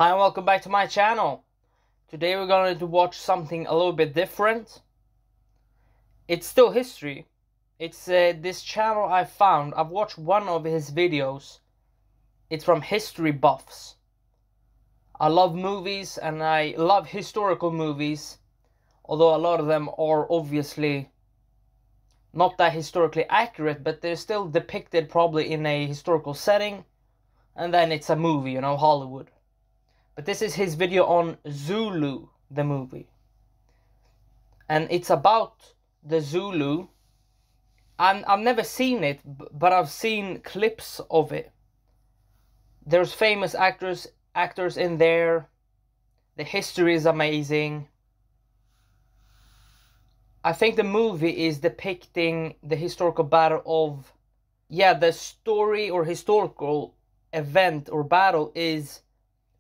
Hi and welcome back to my channel. Today we're going to watch something a little bit different. It's still history. It's this channel I found. I've watched one of his videos. It's from History Buffs. I love movies and I love historical movies. Although a lot of them are obviously not that historically accurate, but they're still depicted probably in a historical setting. And then it's a movie, you know, Hollywood. But this is his video on Zulu, the movie. And it's about the Zulu. I've never seen it, but I've seen clips of it. There's famous actors in there. The history is amazing. I think the movie is depicting the historical battle of... Yeah, the story or historical event or battle is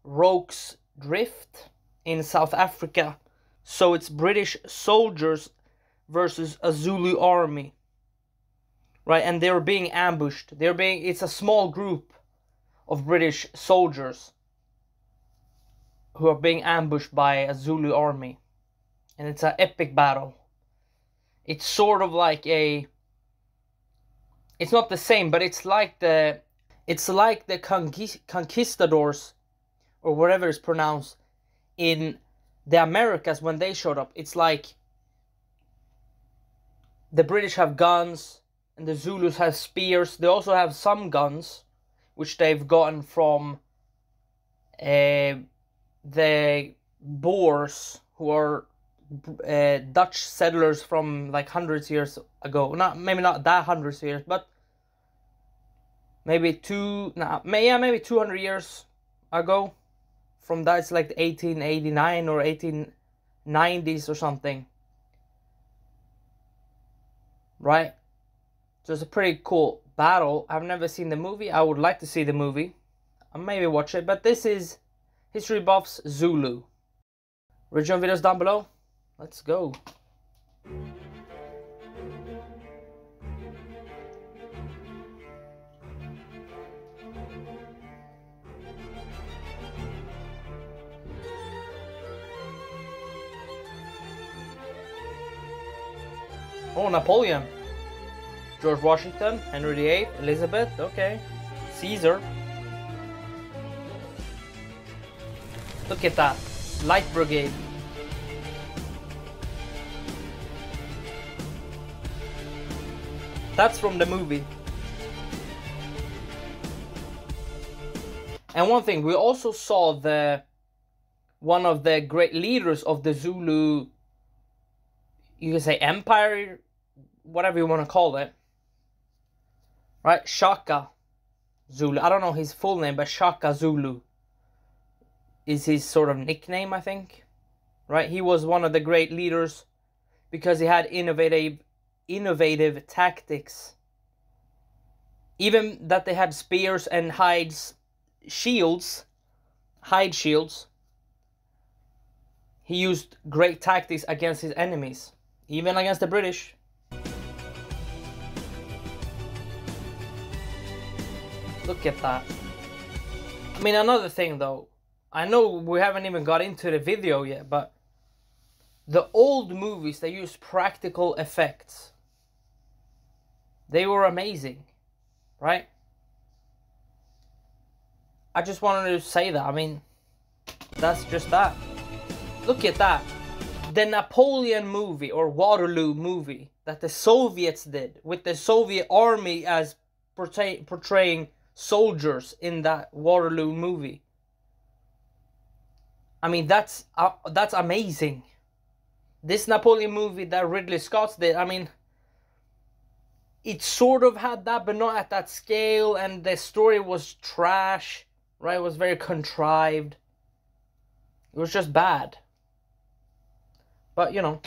Rorke's Drift in South Africa. So it's British soldiers versus a Zulu army. Right, and they're being ambushed. It's a small group of British soldiers who are being ambushed by a Zulu army. And it's an epic battle. It's sort of like a... It's not the same, but it's like the conquistadors, or whatever it's pronounced, in the Americas when they showed up. It's like the British have guns and the Zulus have spears. They also have some guns, which they've gotten from the Boers, who are Dutch settlers from like hundreds of years ago. Maybe not that hundreds of years, but maybe 200 years ago. From that, it's like 1889 or 1890s or something, right? So it's a pretty cool battle. I've never seen the movie. I would like to see the movie. I'll maybe watch it. But this is History Buffs Zulu. Original videos down below. Let's go. Oh, Napoleon. George Washington, Henry VIII, Elizabeth, okay. Caesar. Look at that. Light Brigade. That's from the movie. And one thing, we also saw one of the great leaders of the Zulu, you can say empire, whatever you want to call it. Right? Shaka Zulu. I don't know his full name, but Shaka Zulu is his sort of nickname, I think. Right? He was one of the great leaders because he had innovative tactics. Even that they had spears and hide shields. He used great tactics against his enemies. Even against the British. Look at that. I mean, another thing though. I know we haven't even got into the video yet, but the old movies, they used practical effects. They were amazing. Right? I just wanted to say that. I mean, that's just that. Look at that. The Napoleon movie or Waterloo movie that the Soviets did with the Soviet army as portraying soldiers in that Waterloo movie. I mean, that's amazing. This Napoleon movie that Ridley Scott did, I mean, it sort of had that, but not at that scale, and the story was trash, right? It was very contrived. It was just bad. But, you know.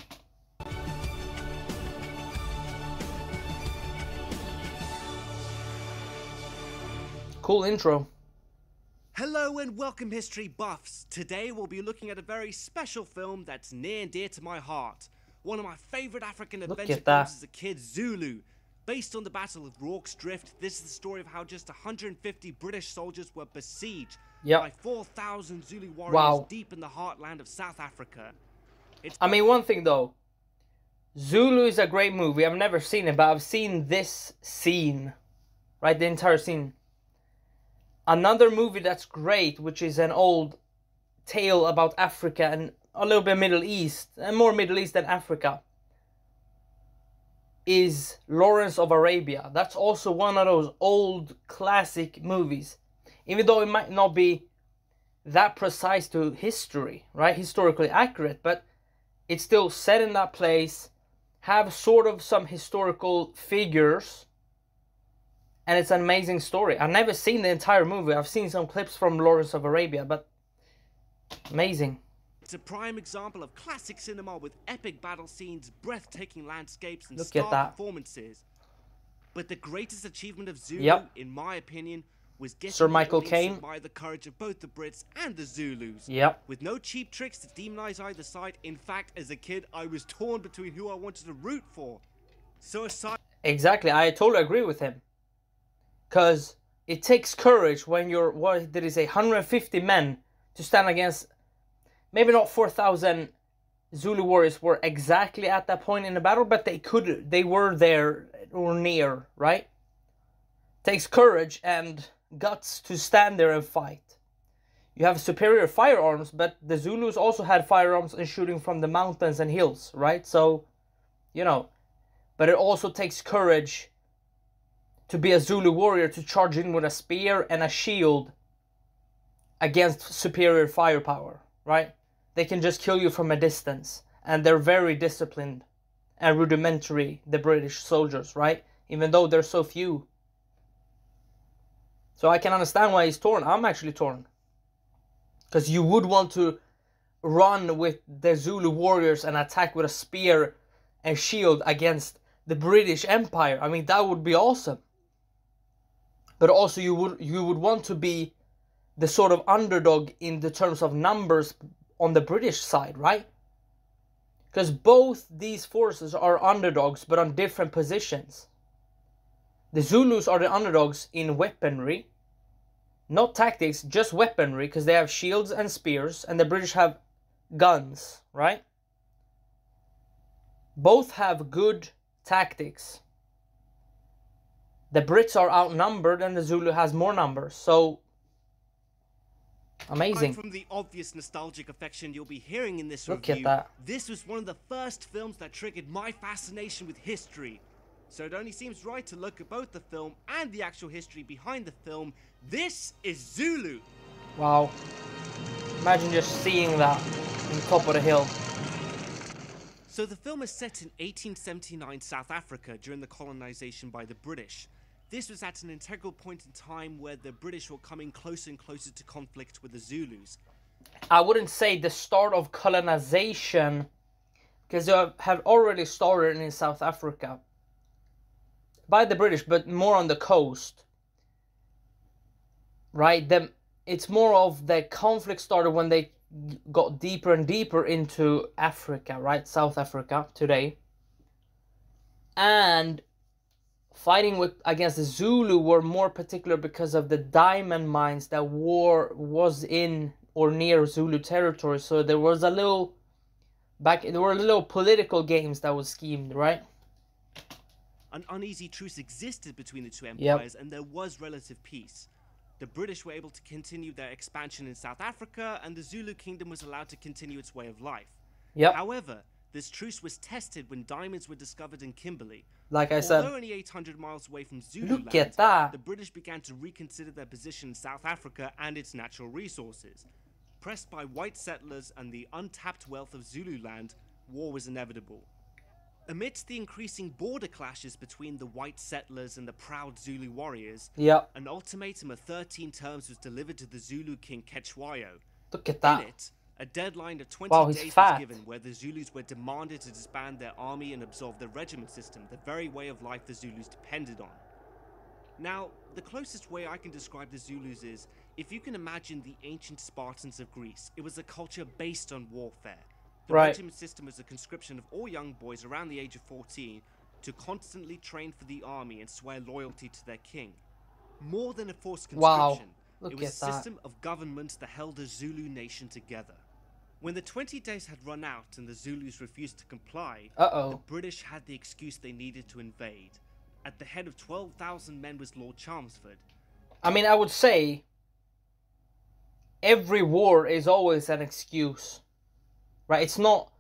Cool intro. Hello and welcome, History Buffs. Today we'll be looking at a very special film that's near and dear to my heart. One of my favorite African adventure films as a kid, Zulu. Based on the Battle of Rorke's Drift, this is the story of how just 150 British soldiers were besieged by 4,000 Zulu warriors deep in the heartland of South Africa. I mean, one thing though, Zulu is a great movie. I've never seen it, but I've seen this scene, right? The entire scene. Another movie that's great, which is an old tale about Africa and a little bit Middle East, and more Middle East than Africa, is Lawrence of Arabia. That's also one of those old classic movies. Even though it might not be that precise to history, right? Historically accurate, but it's still set in that place, have sort of some historical figures, and it's an amazing story. I've never seen the entire movie. I've seen some clips from Lawrence of Arabia, but amazing. It's a prime example of classic cinema with epic battle scenes, breathtaking landscapes, and star performances. But the greatest achievement of Zulu, in my opinion, was getting Sir Michael Caine by the courage of both the Brits and the Zulus. With no cheap tricks to demonize either side. In fact, as a kid, I was torn between who I wanted to root for. So aside... Exactly, I totally agree with him. Because it takes courage when you're, what did he say, 150 men to stand against, maybe not 4,000 Zulu warriors were exactly at that point in the battle, but they were there or near, right? Takes courage and guts to stand there and fight. You have superior firearms, but the Zulus also had firearms and shooting from the mountains and hills, right? So, you know, but it also takes courage to be a Zulu warrior, to charge in with a spear and a shield against superior firepower, right? They can just kill you from a distance, and they're very disciplined and rudimentary, the British soldiers, right? Even though they're so few. So I can understand why he's torn. I'm actually torn. Because you would want to run with the Zulu warriors and attack with a spear and shield against the British Empire. I mean, that would be awesome. But also you would want to be the sort of underdog in the terms of numbers on the British side, right? Because both these forces are underdogs, but on different positions. The Zulus are the underdogs in weaponry, not tactics, just weaponry, because they have shields and spears, and the British have guns, right? Both have good tactics. The Brits are outnumbered and the Zulu has more numbers, so amazing. From the obvious nostalgic affection you'll be hearing in this review, at that. This was one of the first films that triggered my fascination with history. So it only seems right to look at both the film and the actual history behind the film. This is Zulu. Wow. Imagine just seeing that on top of the hill. So the film is set in 1879 South Africa during the colonization by the British. This was at an integral point in time where the British were coming closer and closer to conflict with the Zulus. I wouldn't say the start of colonization, because they have already started in South Africa by the British, but more on the coast, right? It's more of the conflict started when they got deeper and deeper into Africa, right? South Africa today. And fighting against the Zulu were more particular because of the diamond mines that was in or near Zulu territory. So there was there were little political games that was schemed, right? An uneasy truce existed between the two empires, and there was relative peace. The British were able to continue their expansion in South Africa, and the Zulu kingdom was allowed to continue its way of life. However, this truce was tested when diamonds were discovered in Kimberley. Like I said, although only 800 miles away from Zululand, look at that. The British began to reconsider their position in South Africa and its natural resources. Pressed by white settlers and the untapped wealth of Zululand, war was inevitable. Amidst the increasing border clashes between the white settlers and the proud Zulu warriors, an ultimatum of 13 terms was delivered to the Zulu king Cetshwayo. Look at that. In it, a deadline of 20 days was given where the Zulus were demanded to disband their army and absolve the regiment system, the very way of life the Zulus depended on. Now, the closest way I can describe the Zulus is, if you can imagine the ancient Spartans of Greece, it was a culture based on warfare. The regiment system was a conscription of all young boys around the age of 14 to constantly train for the army and swear loyalty to their king. More than a forced Wow, conscription, look it was at a that. system of government that held the Zulu nation together. When the 20 days had run out and the Zulus refused to comply, the British had the excuse they needed to invade. At the head of 12,000 men was Lord Chelmsford. I mean, I would say every war is always an excuse, right? It's not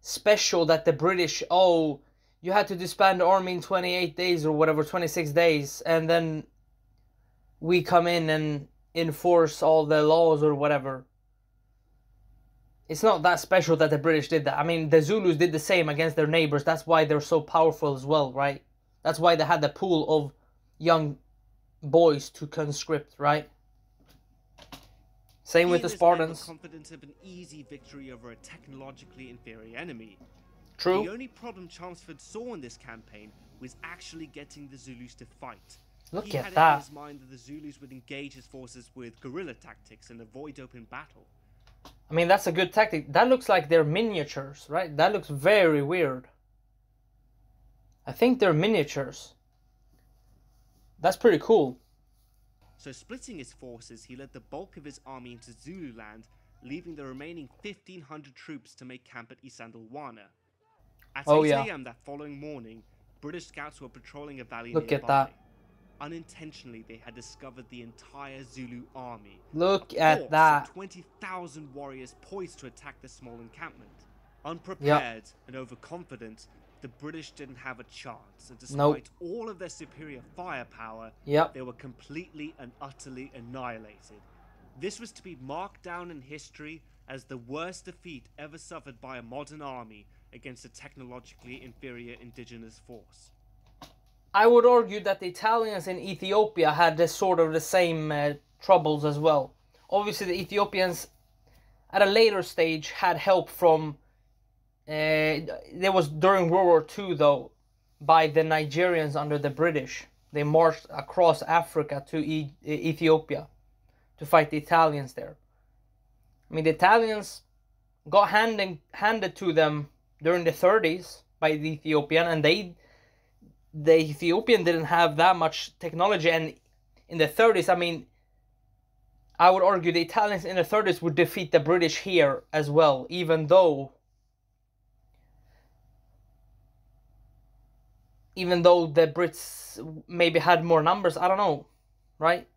special that the British, oh, you had to disband the army in 28 days or whatever, 26 days, and then we come in and enforce all the laws or whatever. It's not that special that the British did that. I mean, the Zulus did the same against their neighbors. That's why they're so powerful as well, right? That's why they had the pool of young boys to conscript, right? Same with the Spartans. Confident of an easy victory over a technologically inferior enemy. True. The only problem Chelmsford saw in this campaign was actually getting the Zulus to fight. Look he at had that. it in his mind that the Zulus would engage his forces with guerrilla tactics and avoid open battle. I mean, that's a good tactic. That looks like they're miniatures, right? That looks very weird. I think they're miniatures. That's pretty cool. So splitting his forces, he led the bulk of his army into Zululand, leaving the remaining 1,500 troops to make camp at Isandlwana. At 8 a.m. that following morning, British scouts were patrolling a valley Look nearby. at that. Unintentionally, they had discovered the entire Zulu army. Look at that. 20,000 warriors poised to attack the small encampment. Unprepared and overconfident, the British didn't have a chance, and despite all of their superior firepower, they were completely and utterly annihilated. This was to be marked down in history as the worst defeat ever suffered by a modern army against a technologically inferior indigenous force. I would argue that the Italians in Ethiopia had the same troubles as well. Obviously, the Ethiopians at a later stage had help from. There was during World War II, though, by the Nigerians under the British. They marched across Africa to Ethiopia to fight the Italians there. I mean, the Italians got handed to them during the 30s by the Ethiopian, and the Ethiopian didn't have that much technology. And in the 30s, I mean, I would argue the Italians in the 30s would defeat the British here as well, even though the Brits maybe had more numbers. I don't know, right?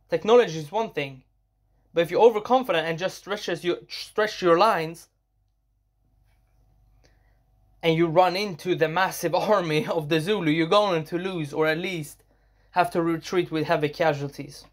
Technology is one thing, but if you're overconfident and just stretch your lines, and you run into the massive army of the Zulu, you're going to lose, or at least have to retreat with heavy casualties.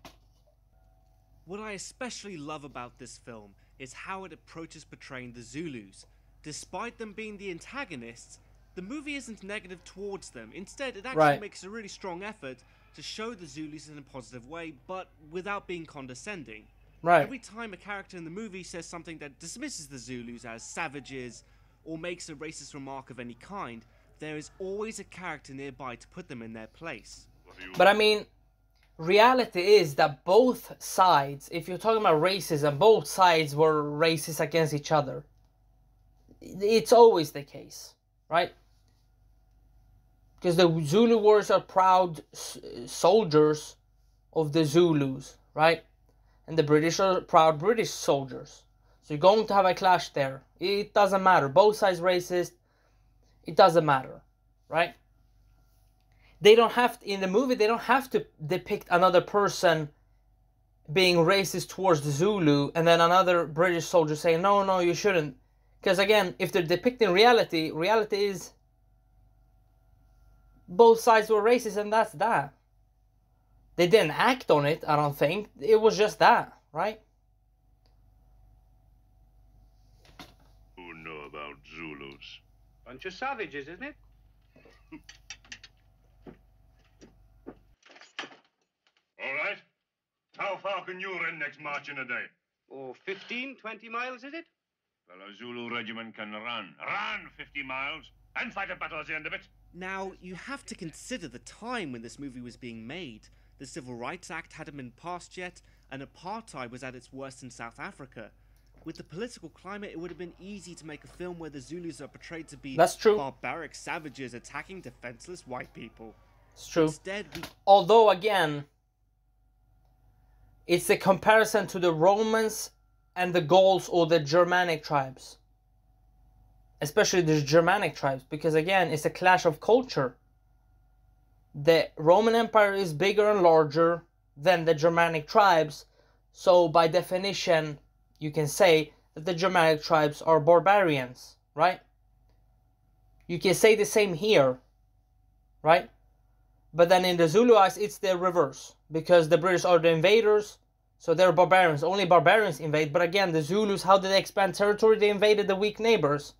What I especially love about this film is how it approaches portraying the Zulus. Despite them being the antagonists, the movie isn't negative towards them. Instead, it actually makes a really strong effort to show the Zulus in a positive way, but without being condescending. Every time a character in the movie says something that dismisses the Zulus as savages, or makes a racist remark of any kind, there is always a character nearby to put them in their place. But I mean, reality is that both sides, if you're talking about racism, both sides were racist against each other. It's always the case, right? Because the Zulu warriors are proud soldiers of the Zulus, right? And the British are proud British soldiers. So you're going to have a clash there. It doesn't matter. Both sides racist. It doesn't matter, right? They don't have to, in the movie, they don't have to depict another person being racist towards the Zulu and then another British soldier saying, no, you shouldn't. Because again, if they're depicting reality, reality is both sides were racist, and that's that. They didn't act on it, I don't think. It was just that, right? Who know about Zulus? Bunch of savages, isn't it? All right. How far can you rednecks march in a day? Oh, 15, 20 miles, is it? Well, a Zulu regiment can run 50 miles, and fight a battle at the end of it. Now, you have to consider the time when this movie was being made. The Civil Rights Act hadn't been passed yet, and apartheid was at its worst in South Africa. With the political climate, it would have been easy to make a film where the Zulus are portrayed to be That's true. barbaric savages attacking defenseless white people. It's true. Instead, Although, again, it's a comparison to the Romans and the Gauls or the Germanic tribes. Especially the Germanic tribes, because again, it's a clash of culture. The Roman Empire is bigger and larger than the Germanic tribes, so by definition, you can say that the Germanic tribes are barbarians, right? You can say the same here, right? But then in the Zulu eyes, it's the reverse, because the British are the invaders, so they're barbarians. Only barbarians invade, but again, the Zulus, how did they expand territory? They invaded the weak neighbors.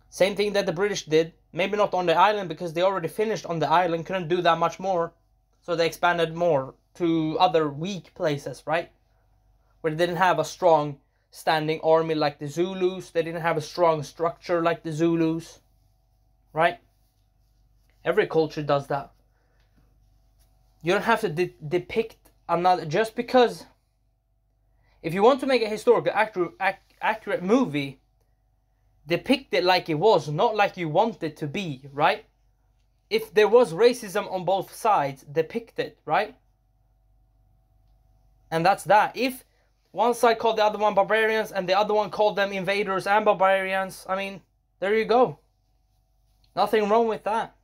Same thing that the British did. Maybe not on the island, because they already finished on the island, couldn't do that much more. So they expanded more to other weak places, right? Where they didn't have a strong standing army like the Zulus. They didn't have a strong structure like the Zulus, right? Every culture does that. You don't have to depict another, just because if you want to make a historical accurate movie, depict it like it was, not like you want it to be, right? If there was racism on both sides, depict it, right? And that's that. If one side called the other one barbarians and the other one called them invaders and barbarians, I mean, there you go. Nothing wrong with that.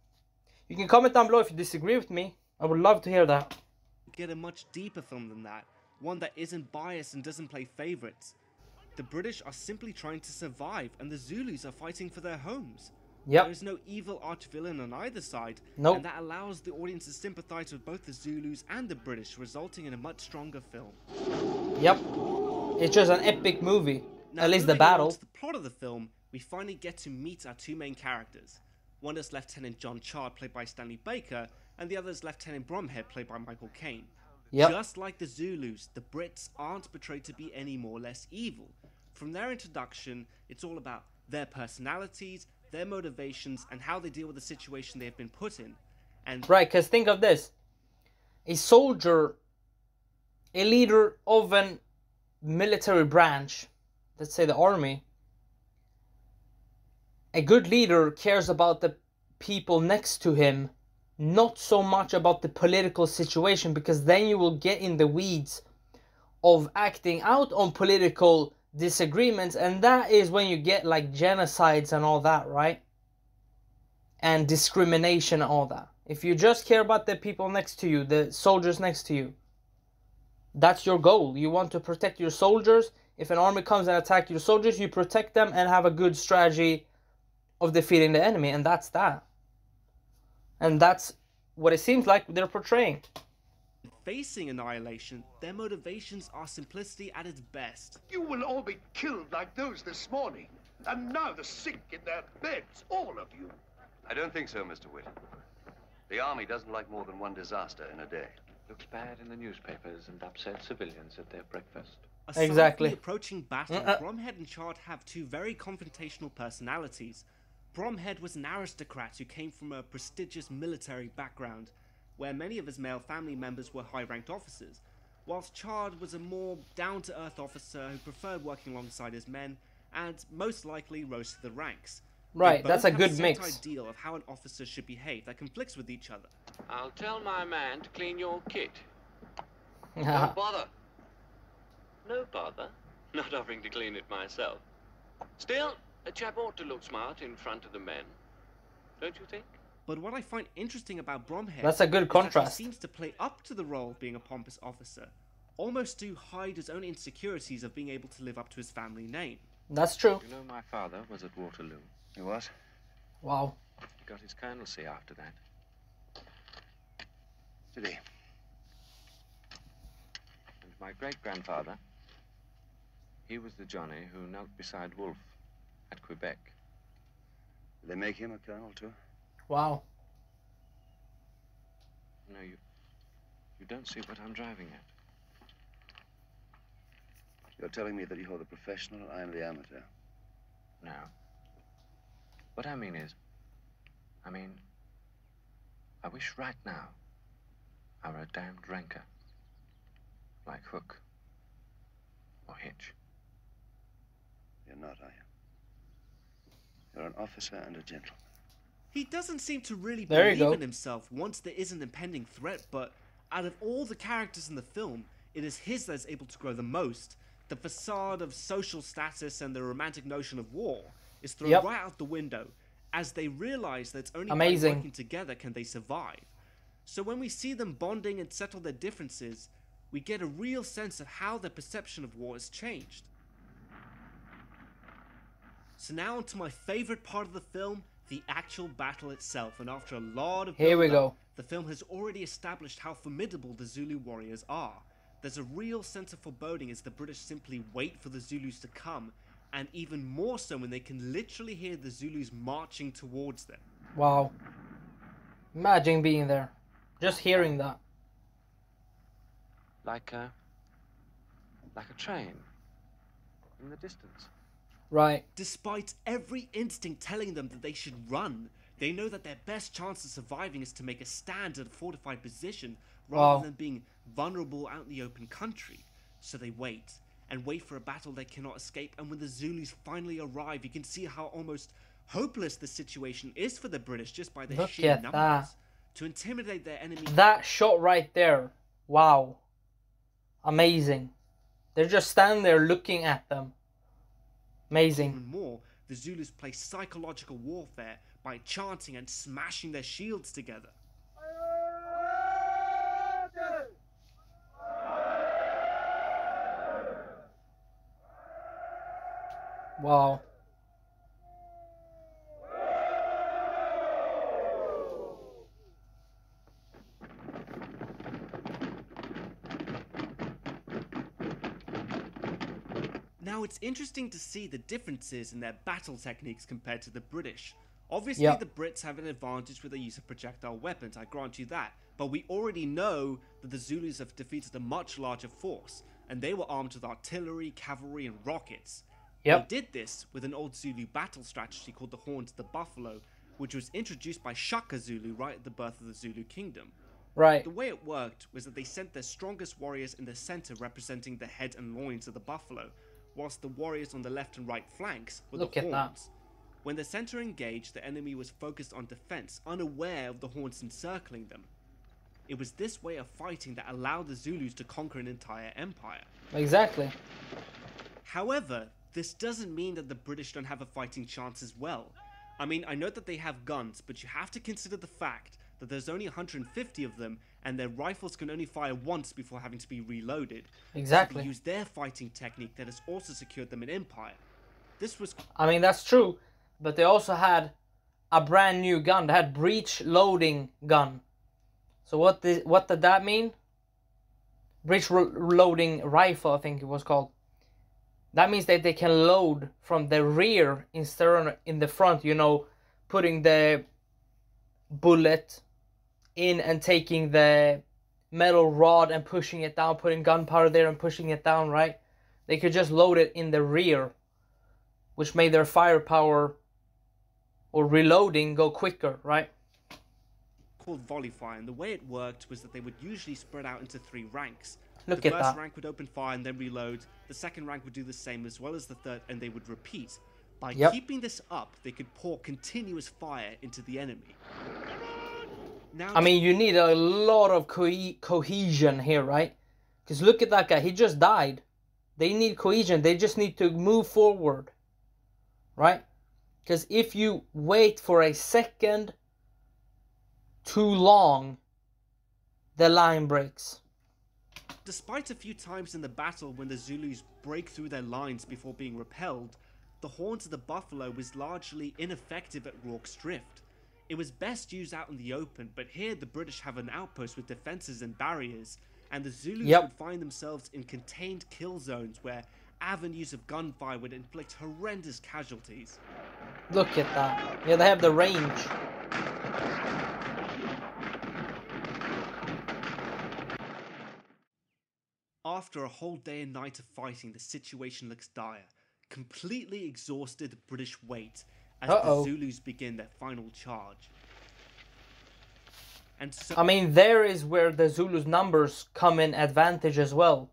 You can comment down below if you disagree with me. I would love to hear that. get a much deeper film than that, one that isn't biased and doesn't play favorites. The British are simply trying to survive, and the Zulus are fighting for their homes. Yep. There's no evil arch-villain on either side, Nope. and that allows the audience to sympathize with both the Zulus and the British, resulting in a much stronger film. Yep. It's just an epic movie. Now, At least the moving on battle. to the plot of the film, we finally get to meet our two main characters. One is Lieutenant John Chard, played by Stanley Baker, and the other is Lieutenant Bromhead, played by Michael Caine. Yep. Just like the Zulus, the Brits aren't portrayed to be any more or less evil. From their introduction, it's all about their personalities, their motivations, and how they deal with the situation they have been put in. And Right, because think of this. A soldier, a leader of an military branch, let's say the army, a good leader cares about the people next to him, not so much about the political situation, because then you will get in the weeds of acting out on political disagreements, and that is when you get like genocides and all that, right? And discrimination and all that. If you just care about the people next to you, the soldiers next to you, that's your goal. You want to protect your soldiers. If an army comes and attacks your soldiers, you protect them and have a good strategy of defeating the enemy, and that's that. And that's what it seems like they're portraying. facing annihilation, their motivations are simplicity at its best. You will all be killed like those this morning. And now the sick in their beds, all of you. I don't think so, Mr. Witt. The army doesn't like more than one disaster in a day. Looks bad in the newspapers and upset civilians at their breakfast. Aside Exactly. from the approaching battle, Bromhead and Chard have two very confrontational personalities. Bromhead was an aristocrat who came from a prestigious military background, where many of his male family members were high-ranked officers, whilst Chard was a more down-to-earth officer who preferred working alongside his men and most likely rose to the ranks. They Right, both that's a have good set mix. ideal of how an officer should behave that conflicts with each other. I'll tell my man to clean your kit. Don't bother. No bother. Not offering to clean it myself. Still, a chap ought to look smart in front of the men. Don't you think? But what I find interesting about Bromhead That's a good is that contrast. he seems to play up to the role of being a pompous officer, almost to hide his own insecurities of being able to live up to his family name. That's true. You know, my father was at Waterloo. You what? Wow. He got his colonelcy after that. Did he? And my great-grandfather, he was the Johnny who knelt beside Wolfe at Quebec. Did they make him a colonel, too? Wow. No, you don't see what I'm driving at. You're telling me that you're the professional, I'm the amateur. No. What I mean is, I wish right now I were a damned ranker. Like Hook or Hitch. an officer and a gentleman. He doesn't seem to really There you believe go. in himself once there is an impending threat, but out of all the characters in the film, it is his that's able to grow the most. The facade of social status and the romantic notion of war is thrown Yep. right out the window, as they realize that it's only by Amazing. working together can they survive. So when we see them bonding and settle their differences, we get a real sense of how their perception of war has changed. So now onto my favorite part of the film, the actual battle itself. And after a lot of Here we build-up, go. the film has already established how formidable the Zulu warriors are. There's a real sense of foreboding as the British simply wait for the Zulus to come, and even more so when they can literally hear the Zulus marching towards them. Wow. Imagine being there. Just hearing that. Like a train in the distance. Right. Despite every instinct telling them that they should run, they know that their best chance of surviving is to make a stand at a fortified position rather Wow. than being vulnerable out in the open country. So they wait, and wait for a battle they cannot escape, and when the Zulus finally arrive, you can see how almost hopeless the situation is for the British just by their Look sheer at numbers. that. To intimidate their enemy... That shot right there. Wow. Amazing. They're just standing there looking at them. Amazing. Even more, the Zulus play psychological warfare by chanting and smashing their shields together. Wow. Now it's interesting to see the differences in their battle techniques compared to the British. Obviously Yep. the Brits have an advantage with the use of projectile weapons, I grant you that, but we already know that the Zulus have defeated a much larger force, and they were armed with artillery, cavalry and rockets. Yep. They did this with an old Zulu battle strategy called the Horns of the Buffalo, which was introduced by Shaka Zulu right at the birth of the Zulu kingdom. Right. The way it worked was that they sent their strongest warriors in the center representing the head and loins of the buffalo, whilst the warriors on the left and right flanks were Look the at horns. that. When the center engaged, the enemy was focused on defense, unaware of the horns encircling them. It was this way of fighting that allowed the Zulus to conquer an entire empire. Exactly. However, this doesn't mean that the British don't have a fighting chance as well. I mean, I know that they have guns, but you have to consider the fact that there's only 150 of them, and their rifles can only fire once before having to be reloaded. Exactly. So they use their fighting technique that has also secured them an empire. This was... I mean, that's true. But they also had a brand new gun. They had breech loading gun. So what did that mean? Breech loading rifle, I think it was called. That means that they can load from the rear instead of in the front, you know, putting the bullet in and taking the metal rod and pushing it down, putting gunpowder there and pushing it down, right? They could just load it in the rear, which made their firepower or reloading go quicker, right? called volley fire, and the way it worked was that they would usually spread out into 3 ranks. Look the at first that. rank would open fire and then reload, the second rank would do the same as well as the third, and they would repeat. By Yep. keeping this up, they could pour continuous fire into the enemy. Now, I mean, you need a lot of cohesion here, right? Because look at that guy, he just died. They need cohesion, they just need to move forward, right? Because if you wait for a second too long, the line breaks. despite a few times in the battle when the Zulus break through their lines before being repelled, the Horns of the Buffalo was largely ineffective at Rorke's Drift. It was best used out in the open, but here the British have an outpost with defenses and barriers, and the Zulus Yep. would find themselves in contained kill zones where avenues of gunfire would inflict horrendous casualties. Look at that. Yeah, they have the range. After a whole day and night of fighting, the situation looks dire. Completely exhausted, the British wait as Uh-oh. the Zulus begin their final charge. And so I mean, there is where the Zulus' numbers come in advantage as well.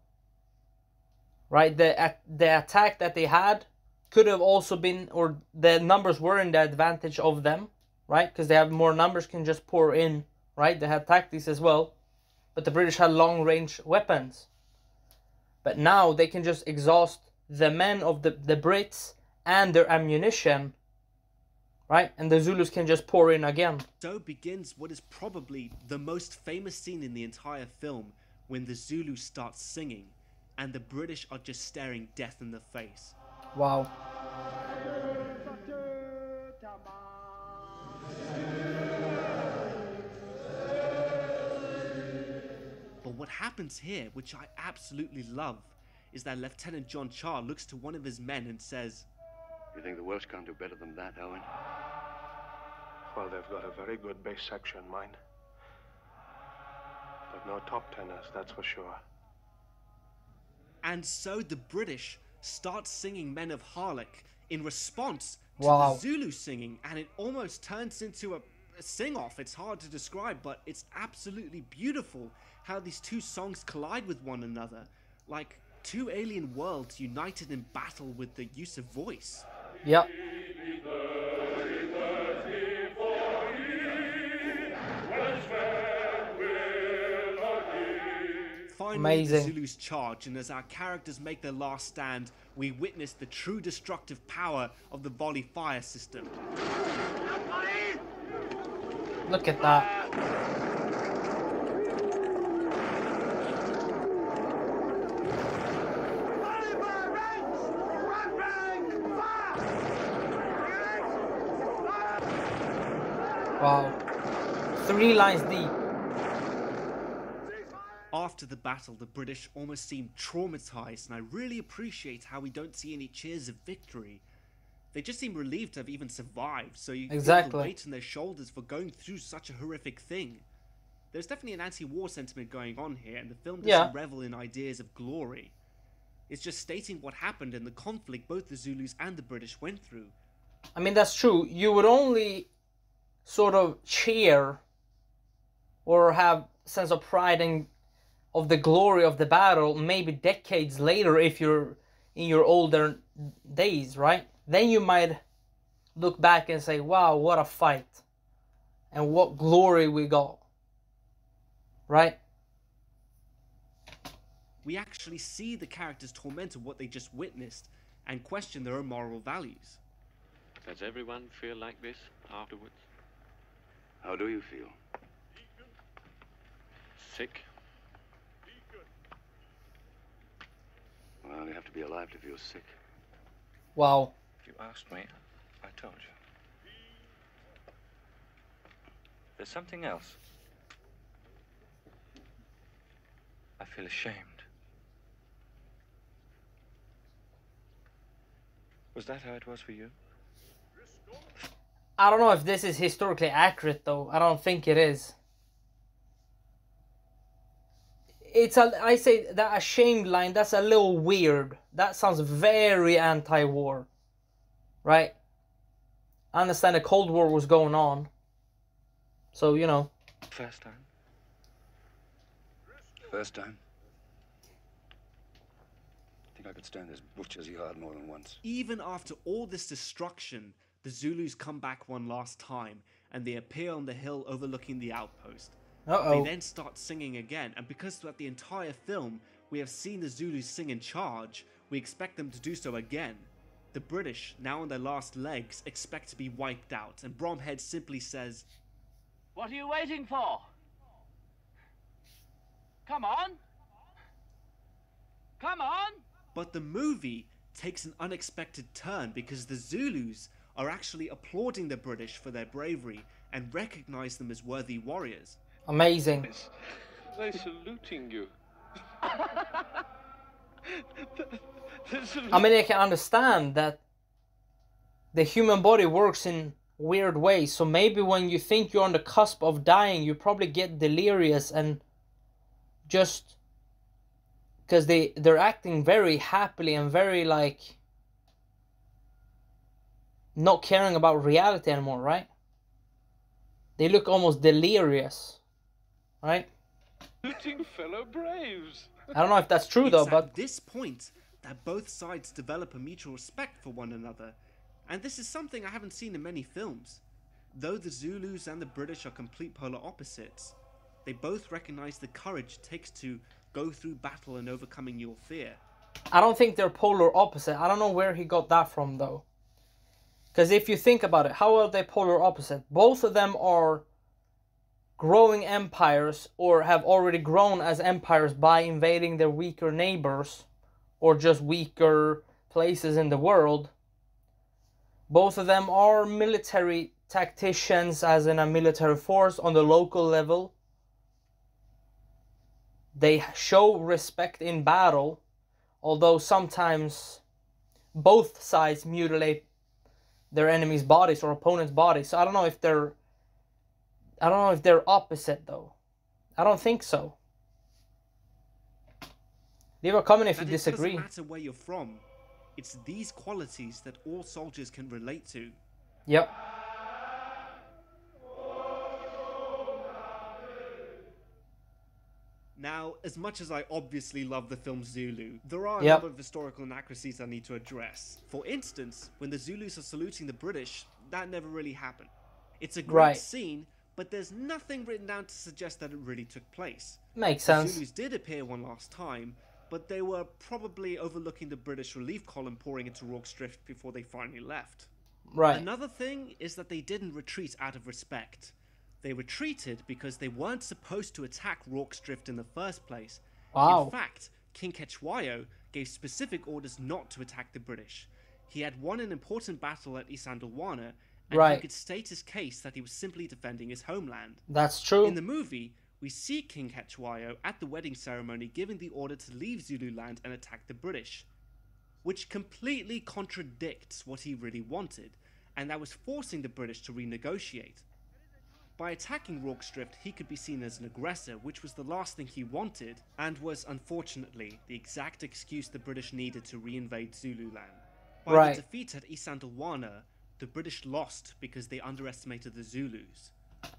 Right? The attack that they had could have also been, or the numbers were in the advantage of them, right? Because they have more numbers, can just pour in, right? They had tactics as well, but the British had long-range weapons. But now they can just exhaust the men of the Brits and their ammunition, right? And the Zulus can just pour in again. So begins what is probably the most famous scene in the entire film, when the Zulus start singing and the British are just staring death in the face. Wow. But what happens here, which I absolutely love, is that Lieutenant John Charr looks to one of his men and says, You think the Welsh can't do better than that, Owen? Well, they've got a very good base section, mind. But no top tenors, that's for sure. And so the British start singing Men of Harlech in response to Wow. the Zulu singing, and it almost turns into a sing-off. It's hard to describe, but it's absolutely beautiful how these two songs collide with one another, like two alien worlds united in battle with the use of voice. Yep. Finally, Amazing. the Zulus charge, and as our characters make their last stand, we witness the true destructive power of the volley fire system. Look at that. Wow. 3 lines deep. After the battle, the British almost seem traumatized, and I really appreciate how we don't see any cheers of victory. They just seem relieved to have even survived, so you feel Exactly. the weight on their shoulders for going through such a horrific thing. There's definitely an anti-war sentiment going on here, and the film doesn't Yeah. revel in ideas of glory. It's just stating what happened in the conflict both the Zulus and the British went through. I mean, that's true. You would only sort of cheer or have sense of pride and of the glory of the battle maybe decades later if you're in your older days, right? Then you might look back and say, wow, what a fight. And what glory we got. Right? We actually see the characters tormented what they just witnessed and question their own moral values. Does everyone feel like this afterwards? How do you feel? Sick? Well, you have to be alive to feel sick. Wow. If you asked me, I told you. There's something else. I feel ashamed. Was that how it was for you? I don't know if this is historically accurate though. I don't think it is. I say that ashamed line, that's a little weird. That sounds very anti-war. Right? I understand the Cold War was going on. So, you know. First time. First time? I think I could stand this butcher's yard more than once. Even after all this destruction, the Zulus come back one last time, and they appear on the hill overlooking the outpost. Uh-oh. They then start singing again, and because throughout the entire film we have seen the Zulus sing and charge, we expect them to do so again. The British, now on their last legs, expect to be wiped out, and Bromhead simply says, What are you waiting for? Come on! Come on! But the movie takes an unexpected turn because the Zulus are actually applauding the British for their bravery and recognize them as worthy warriors. Amazing. They're saluting you. I mean, I can understand that the human body works in weird ways. So maybe when you think you're on the cusp of dying, you probably get delirious and just because they're acting very happily and very like not caring about reality anymore, right? They look almost delirious, right? Saluting fellow braves. I don't know if that's true It's though, at but this point that both sides develop a mutual respect for one another, and this is something I haven't seen in many films. Though the Zulus and the British are complete polar opposites, they both recognize the courage it takes to go through battle and overcoming your fear. I don't think they're polar opposite. I don't know where he got that from though. Because if you think about it, how are they polar opposite? Both of them are growing empires or have already grown as empires by invading their weaker neighbors or just weaker places in the world. Both of them are military tacticians, as in a military force on the local level. They show respect in battle, although sometimes both sides mutilate their enemies' bodies or opponents' bodies. So I don't know if they're opposite though. I don't think so. Leave a comment if you disagree. It doesn't matter where you're from. It's these qualities that all soldiers can relate to. Yep. Now, as much as I obviously love the film Zulu, there are a Yep. number of historical inaccuracies I need to address. For instance, when the Zulus are saluting the British, that never really happened. It's a great Right. scene, but there's nothing written down to suggest that it really took place. Makes The sense. Zulus did appear one last time, but they were probably overlooking the British relief column pouring into Rorke's Drift before they finally left. Right. Another thing is that they didn't retreat out of respect. They retreated because they weren't supposed to attack Rorke's Drift in the first place. Wow. In fact, King Cetshwayo gave specific orders not to attack the British. He had won an important battle at Isandlwana, and Right. he could state his case that he was simply defending his homeland. That's true. In the movie, we see King Cetshwayo at the wedding ceremony giving the order to leave Zululand and attack the British, which completely contradicts what he really wanted, and that was forcing the British to renegotiate. By attacking Rorke's Drift, he could be seen as an aggressor, which was the last thing he wanted, and was, unfortunately, the exact excuse the British needed to reinvade Zululand. By Right. the defeat at Isandlwana, the British lost because they underestimated the Zulus.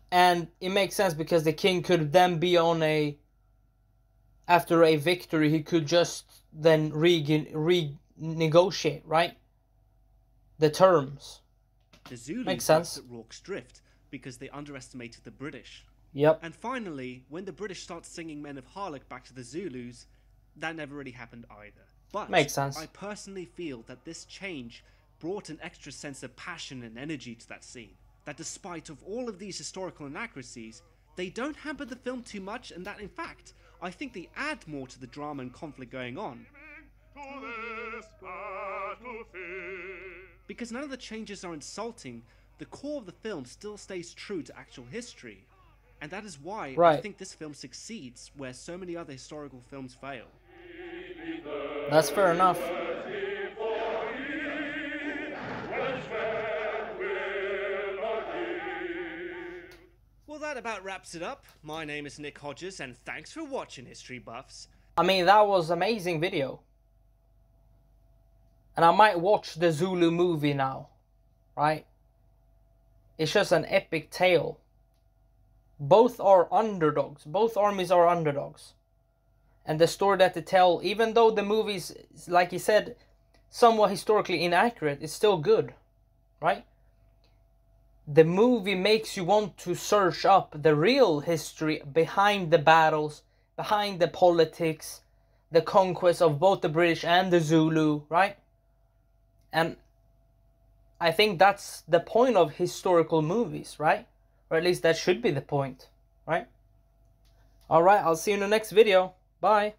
And it makes sense because the king could then be on after a victory, he could just then renegotiate, right? The terms. The Zulus Makes sense. lost at Rorke's Drift because they underestimated the British. Yep. And finally, when the British start singing Men of Harlech back to the Zulus, that never really happened either. But Makes sense. I personally feel that this change brought an extra sense of passion and energy to that scene. That despite of all of these historical inaccuracies, they don't hamper the film too much, and that in fact, I think they add more to the drama and conflict going on. Because none of the changes are insulting, the core of the film still stays true to actual history. And that is why I Right. think this film succeeds where so many other historical films fail. That's fair enough. Well, that about wraps it up. My name is Nick Hodges, and thanks for watching, History Buffs. I mean, that was amazing video. And I might watch the Zulu movie now. Right? It's just an epic tale. Both are underdogs. Both armies are underdogs. And the story that they tell, even though the movie's, like you said, somewhat historically inaccurate, it's still good. Right? The movie makes you want to search up the real history behind the battles, behind the politics, the conquest of both the British and the Zulu, right? And I think that's the point of historical movies, right? Or at least that should be the point, right? Alright, I'll see you in the next video. Bye.